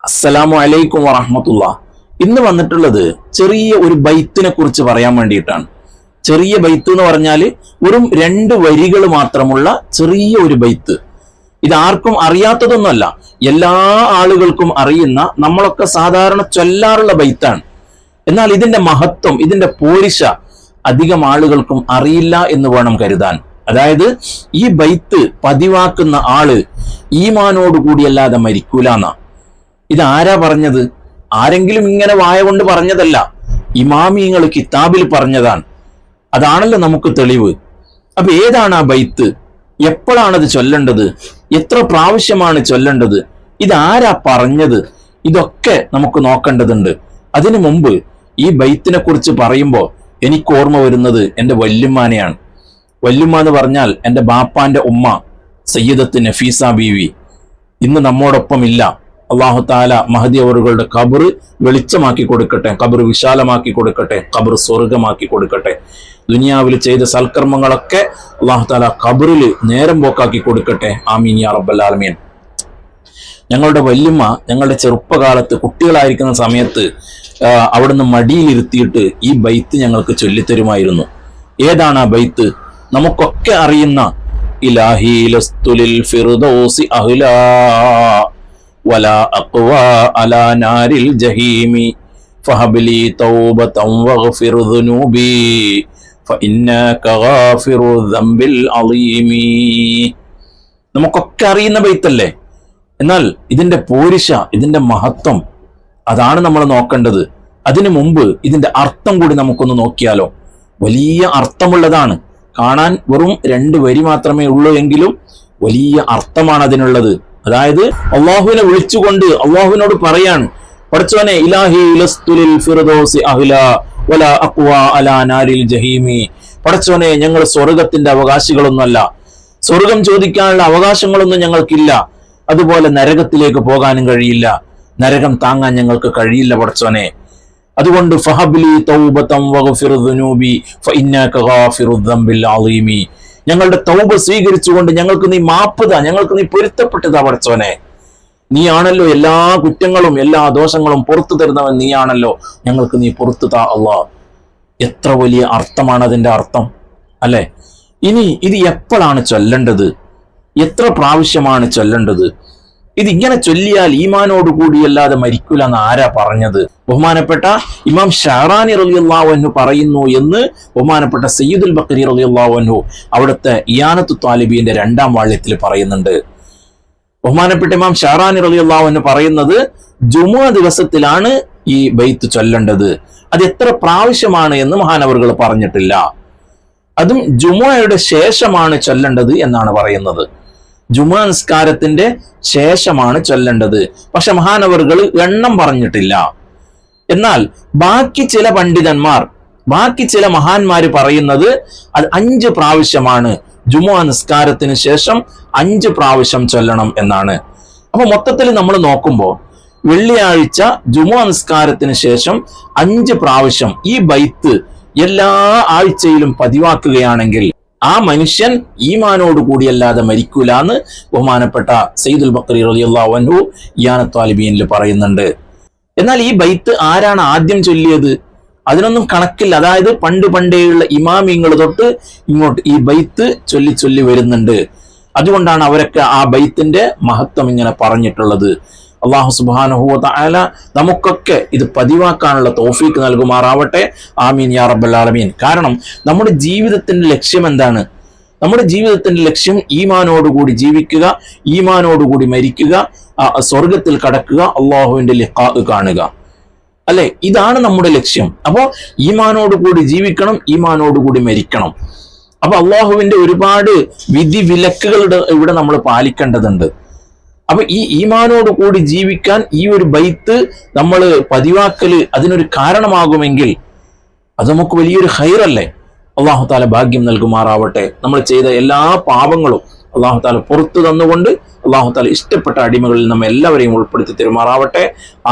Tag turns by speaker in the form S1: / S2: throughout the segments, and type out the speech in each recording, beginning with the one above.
S1: അസ്സലാമു അലൈക്കും വറഹ്മത്തുള്ളാ. ഇന്ന് വന്നിട്ടുള്ളത് ചെറിയ ഒരു ബൈത്തിനെ കുറിച്ച് പറയാൻ വേണ്ടിയിട്ടാണ്. ചെറിയ ബൈത്ത് എന്ന് പറഞ്ഞാൽ വെറും 2 വരികൾ മാത്രമുള്ള ചെറിയ ഒരു ബൈത്ത്. ഇതാർക്കും അറിയാത്തതൊന്നുമല്ല, എല്ലാ ആളുകൾക്കും അറിയുന്ന, നമ്മളൊക്കെ സാധാരണ ചൊല്ലാറുള്ള ബൈത്താണ്. എന്നാൽ ഇതിന്റെ മഹത്വം, ഇതിന്റെ പോരിശ അധികം ആളുകൾക്കും അറിയില്ല എന്ന് വേണം കരുതാൻ. അതായത് ഈ ബൈത്ത് പതിവാക്കുന്ന ആള് ഈമാനോടുകൂടിയല്ലാതെ മരിക്കൂലെന്നാ. ഇതാരാ പറഞ്ഞത്? ആരെങ്കിലും ഇങ്ങനെ വായ കൊണ്ട് പറഞ്ഞതല്ല, ഇമാമിങ്ങൾ കിതാബിൽ പറഞ്ഞതാണ്. അതാണല്ലോ നമുക്ക് തെളിവ്. അപ്പൊ ഏതാണ് ആ ബൈത്ത്? എപ്പോഴാണത് ചൊല്ലേണ്ടത്? എത്ര പ്രാവശ്യമാണ് ചൊല്ലേണ്ടത്? ഇതാരാ പറഞ്ഞത്? ഇതൊക്കെ നമുക്ക് നോക്കേണ്ടതുണ്ട്. അതിനു മുമ്പ് ഈ ബൈത്തിനെ കുറിച്ച് പറയുമ്പോൾ എനിക്ക് ഓർമ്മ വരുന്നത് എൻ്റെ വല്യുമ്മാനെയാണ്. വല്യുമ്മ എന്ന് പറഞ്ഞാൽ എൻ്റെ ബാപ്പാന്റെ ഉമ്മ സയ്യിദത്ത് നഫീസ ബീവി. ഇന്ന് നമ്മോടൊപ്പം ഇല്ല. അള്ളാഹു താല മഹദി അവറുകളുടെ ഖബർ വെളിച്ചമാക്കി കൊടുക്കട്ടെ, ഖബർ വിശാലമാക്കി കൊടുക്കട്ടെ, ഖബർ സ്വർഗമാക്കി കൊടുക്കട്ടെ. ദുനിയാവിൽ ചെയ്ത സൽക്കർമ്മങ്ങളൊക്കെ അള്ളാഹു താല ഖബറിൽ നേരം പോക്കാക്കി കൊടുക്കട്ടെ. ആമീൻ യാ റബ്ബൽ ആലമീൻ. ഞങ്ങളുടെ വല്യമ്മ ഞങ്ങളുടെ ചെറുപ്പകാലത്ത് കുട്ടികളായിരിക്കുന്ന സമയത്ത് അവിടുന്ന് മടിയിലിരുത്തിയിട്ട് ഈ ബൈത്ത് ഞങ്ങൾക്ക് ചൊല്ലിത്തരുമായിരുന്നു. ഏതാണ് ആ ബൈത്ത്? നമുക്കൊക്കെ അറിയുന്ന ഇലാഹി ലസ്തുലിൽ ഫിർദൗസി അഹ്ലാ വലാ അഖ്വാ അലാ നാരിൽ ജഹീമി ഫഹബ്ലി തൗബതൻ വഗ്ഫിർ ദുനൂബി ഫഇന്നക ഗാഫിറു ദംബിൽ അളീമി. നമുക്കൊക്കെ അറിയുന്ന ബൈത്തല്ലേ? എന്നാൽ ഇതിന്റെ പോരിശ, ഇതിന്റെ മഹത്വം, അതാണ് നമ്മൾ നോക്കേണ്ടത്. അതിനു മുമ്പ് ഇതിന്റെ അർത്ഥം കൂടി നമുക്കൊന്ന് നോക്കിയാലോ? വലിയ അർത്ഥമുള്ളതാണ്. കാണാൻ വെറും 2 വരി മാത്രമേ ഉള്ളൂ എങ്കിലും വലിയ അർത്ഥമാണ് അതിനുള്ളത്. അതായത് അള്ളാഹുവിനെ വിളിച്ചുകൊണ്ട് അള്ളാഹുവിനോട് പറയാണ്, പടച്ചോനെ ഇലാഹി ലസ്തുലിൽ ഫിർദൗസി അഹ്ലാ വലാ അഖ്വാ അലാ നാരിൽ ജഹീമി. പടച്ചോനെ, ഞങ്ങൾ സ്വർഗത്തിന്റെ അവകാശികളൊന്നുമല്ല, സ്വർഗം ചോദിക്കാനുള്ള അവകാശങ്ങളൊന്നും ഞങ്ങൾക്കില്ല, അതുപോലെ നരകത്തിലേക്ക് പോകാനും കഴിയില്ല, നരകം താങ്ങാൻ ഞങ്ങൾക്ക് കഴിയില്ല പടച്ചോനെ. അതുകൊണ്ട് ഫഹബ്ലി തൗബതൻ വഗ്ഫിർ ദുനൂബി ഫഇന്നക ഗാഫിറു ദംബിൽ അളീമി. ഞങ്ങളുടെ തൗബ സ്വീകരിച്ചുകൊണ്ട് ഞങ്ങൾക്ക് നീ മാപ്പ് താ, ഞങ്ങൾക്ക് നീ പൊരുത്തപ്പെട്ടതാ പടച്ചോനെ. നീയാണല്ലോ എല്ലാ കുറ്റങ്ങളും എല്ലാ ദോഷങ്ങളും പുറത്തു തരുന്നവൻ, നീയാണല്ലോ, ഞങ്ങൾക്ക് നീ പുറത്തു താ അല്ലാഹ്. എത്ര വലിയ അർത്ഥമാണ് അതിന്റെ അർത്ഥം അല്ലെ? ഇനി ഇത് എപ്പോഴാണ് ചൊല്ലേണ്ടത്? എത്ര പ്രാവശ്യമാണ് ചൊല്ലേണ്ടത്? ഇതിങ്ങനെ ചൊല്ലിയാൽ ഈമാനോടുകൂടിയല്ലാതെ മരിക്കൂല എന്ന് ആരാ പറഞ്ഞത്? ബഹുമാനപ്പെട്ട ഇമാം ഷഅറാനി റളിയല്ലാഹു അൻഹു പറയുന്നു എന്ന് ബഹുമാനപ്പെട്ട സയ്യിദുൽ ബഖരി റളിയല്ലാഹു അൻഹു അവിടുത്തെ ഇയാനത്തു ത്വാലിബീന്റെ 2-ാം വാള്യത്തിൽ പറയുന്നുണ്ട്. ബഹുമാനപ്പെട്ട ഇമാം ഷഅറാനി റളിയല്ലാഹു അൻഹു പറയുന്നത് ജുമുഅ ദിവസത്തിലാണ് ഈ ബൈത്ത് ചൊല്ലേണ്ടത്. അത് എത്ര പ്രാവശ്യമാണ് എന്ന് മഹാനവറുകൾ പറഞ്ഞിട്ടില്ല. അതും ജുമുഅയുടെ ശേഷമാണ് ചൊല്ലേണ്ടത് എന്നാണ് പറയുന്നത്. ജുമുഅ നിസ്കാരത്തിന്റെ ശേഷമാണ് ചൊല്ലേണ്ടത്. പക്ഷെ മഹാനവറുകൾ എണ്ണം പറഞ്ഞിട്ടില്ല. എന്നാൽ ബാക്കി ചില പണ്ഡിതന്മാർ, ബാക്കി ചില മഹാന്മാര് പറയുന്നത് അത് 5 പ്രാവശ്യമാണ്. ജുമുഅ നിസ്കാരത്തിന് ശേഷം 5 പ്രാവശ്യം ചൊല്ലണം എന്നാണ്. അപ്പൊ മൊത്തത്തിൽ നമ്മൾ നോക്കുമ്പോൾ വെള്ളിയാഴ്ച ജുമുഅ നിസ്കാരത്തിന് ശേഷം 5 പ്രാവശ്യം ഈ ബൈത്ത് എല്ലാ ആഴ്ചയിലും പതിവാക്കുകയാണെങ്കിൽ ആ മനുഷ്യൻ ഈമാനോടുകൂടിയല്ലാതെ മരിക്കൂല എന്ന് ബഹുമാനപ്പെട്ട സയ്യിദുൽ ബഖരി റളിയല്ലാഹു അൻഹു ഇയാനത്തു ത്വാലിബീനിൽ പറയുന്നുണ്ട്. എന്നാൽ ഈ ബൈത്ത് ആരാണ് ആദ്യം ചൊല്ലിയത്? അതിനൊന്നും കണക്കില്ല. അതായത് പണ്ടേയുള്ള ഇമാമിങ്ങൾ തൊട്ട് ഇങ്ങോട്ട് ഈ ബൈത്ത് ചൊല്ലി വരുന്നുണ്ട്. അതുകൊണ്ടാണ് അവരൊക്കെ ആ ബൈത്തിന്റെ മഹത്വം ഇങ്ങനെ പറഞ്ഞിട്ടുള്ളത്. അല്ലാഹു സുബ്ഹാനഹു വ തആല നമുക്കൊക്കെ ഇത് പതിവാക്കാനുള്ള തൗഫീക്ക് നൽകുമാറാവട്ടെ. ആമീൻ യാ റബ്ബൽ ആലമീൻ. കാരണം നമ്മുടെ ജീവിതത്തിന്റെ ലക്ഷ്യം എന്താണ്? നമ്മുടെ ജീവിതത്തിന്റെ ലക്ഷ്യം ഈമാനോടുകൂടി ജീവിക്കുക, ഈമാനോടുകൂടി മരിക്കുക, സ്വർഗത്തിൽ കടക്കുക, അള്ളാഹുവിന്റെ ലിഖാ കാണുക അല്ലെ? ഇതാണ് നമ്മുടെ ലക്ഷ്യം. അപ്പോ ഈമാനോടുകൂടി ജീവിക്കണം, ഈമാനോടുകൂടി മരിക്കണം. അപ്പൊ അള്ളാഹുവിന്റെ ഒരുപാട് വിധി വിലക്കുകളുടെ ഇവിടെ നമ്മൾ പാലിക്കേണ്ടതുണ്ട്. അപ്പൊ ഈ ഈമാനോട് കൂടി ജീവിക്കാൻ ഈ ഒരു ബൈത്ത് നമ്മൾ പതിവാക്കല് അതിനൊരു കാരണമാകുമെങ്കിൽ അത് നമുക്ക് വലിയൊരു ഖൈറല്ലേ? അള്ളാഹു താല ഭാഗ്യം നൽകുമാറാവട്ടെ. നമ്മൾ ചെയ്ത എല്ലാ പാപങ്ങളും അള്ളാഹു താല പുറത്തു തന്നുകൊണ്ട് അള്ളാഹു താല ഇഷ്ടപ്പെട്ട അടിമകളിൽ നമ്മെ എല്ലാവരെയും ഉൾപ്പെടുത്തി തരുമാറാവട്ടെ.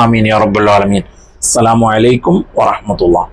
S1: ആമീൻ യാ റബ്ബൽ ആലമീൻ. അസ്സലാമു അലൈക്കും വറഹ്മത്തുള്ളാഹി.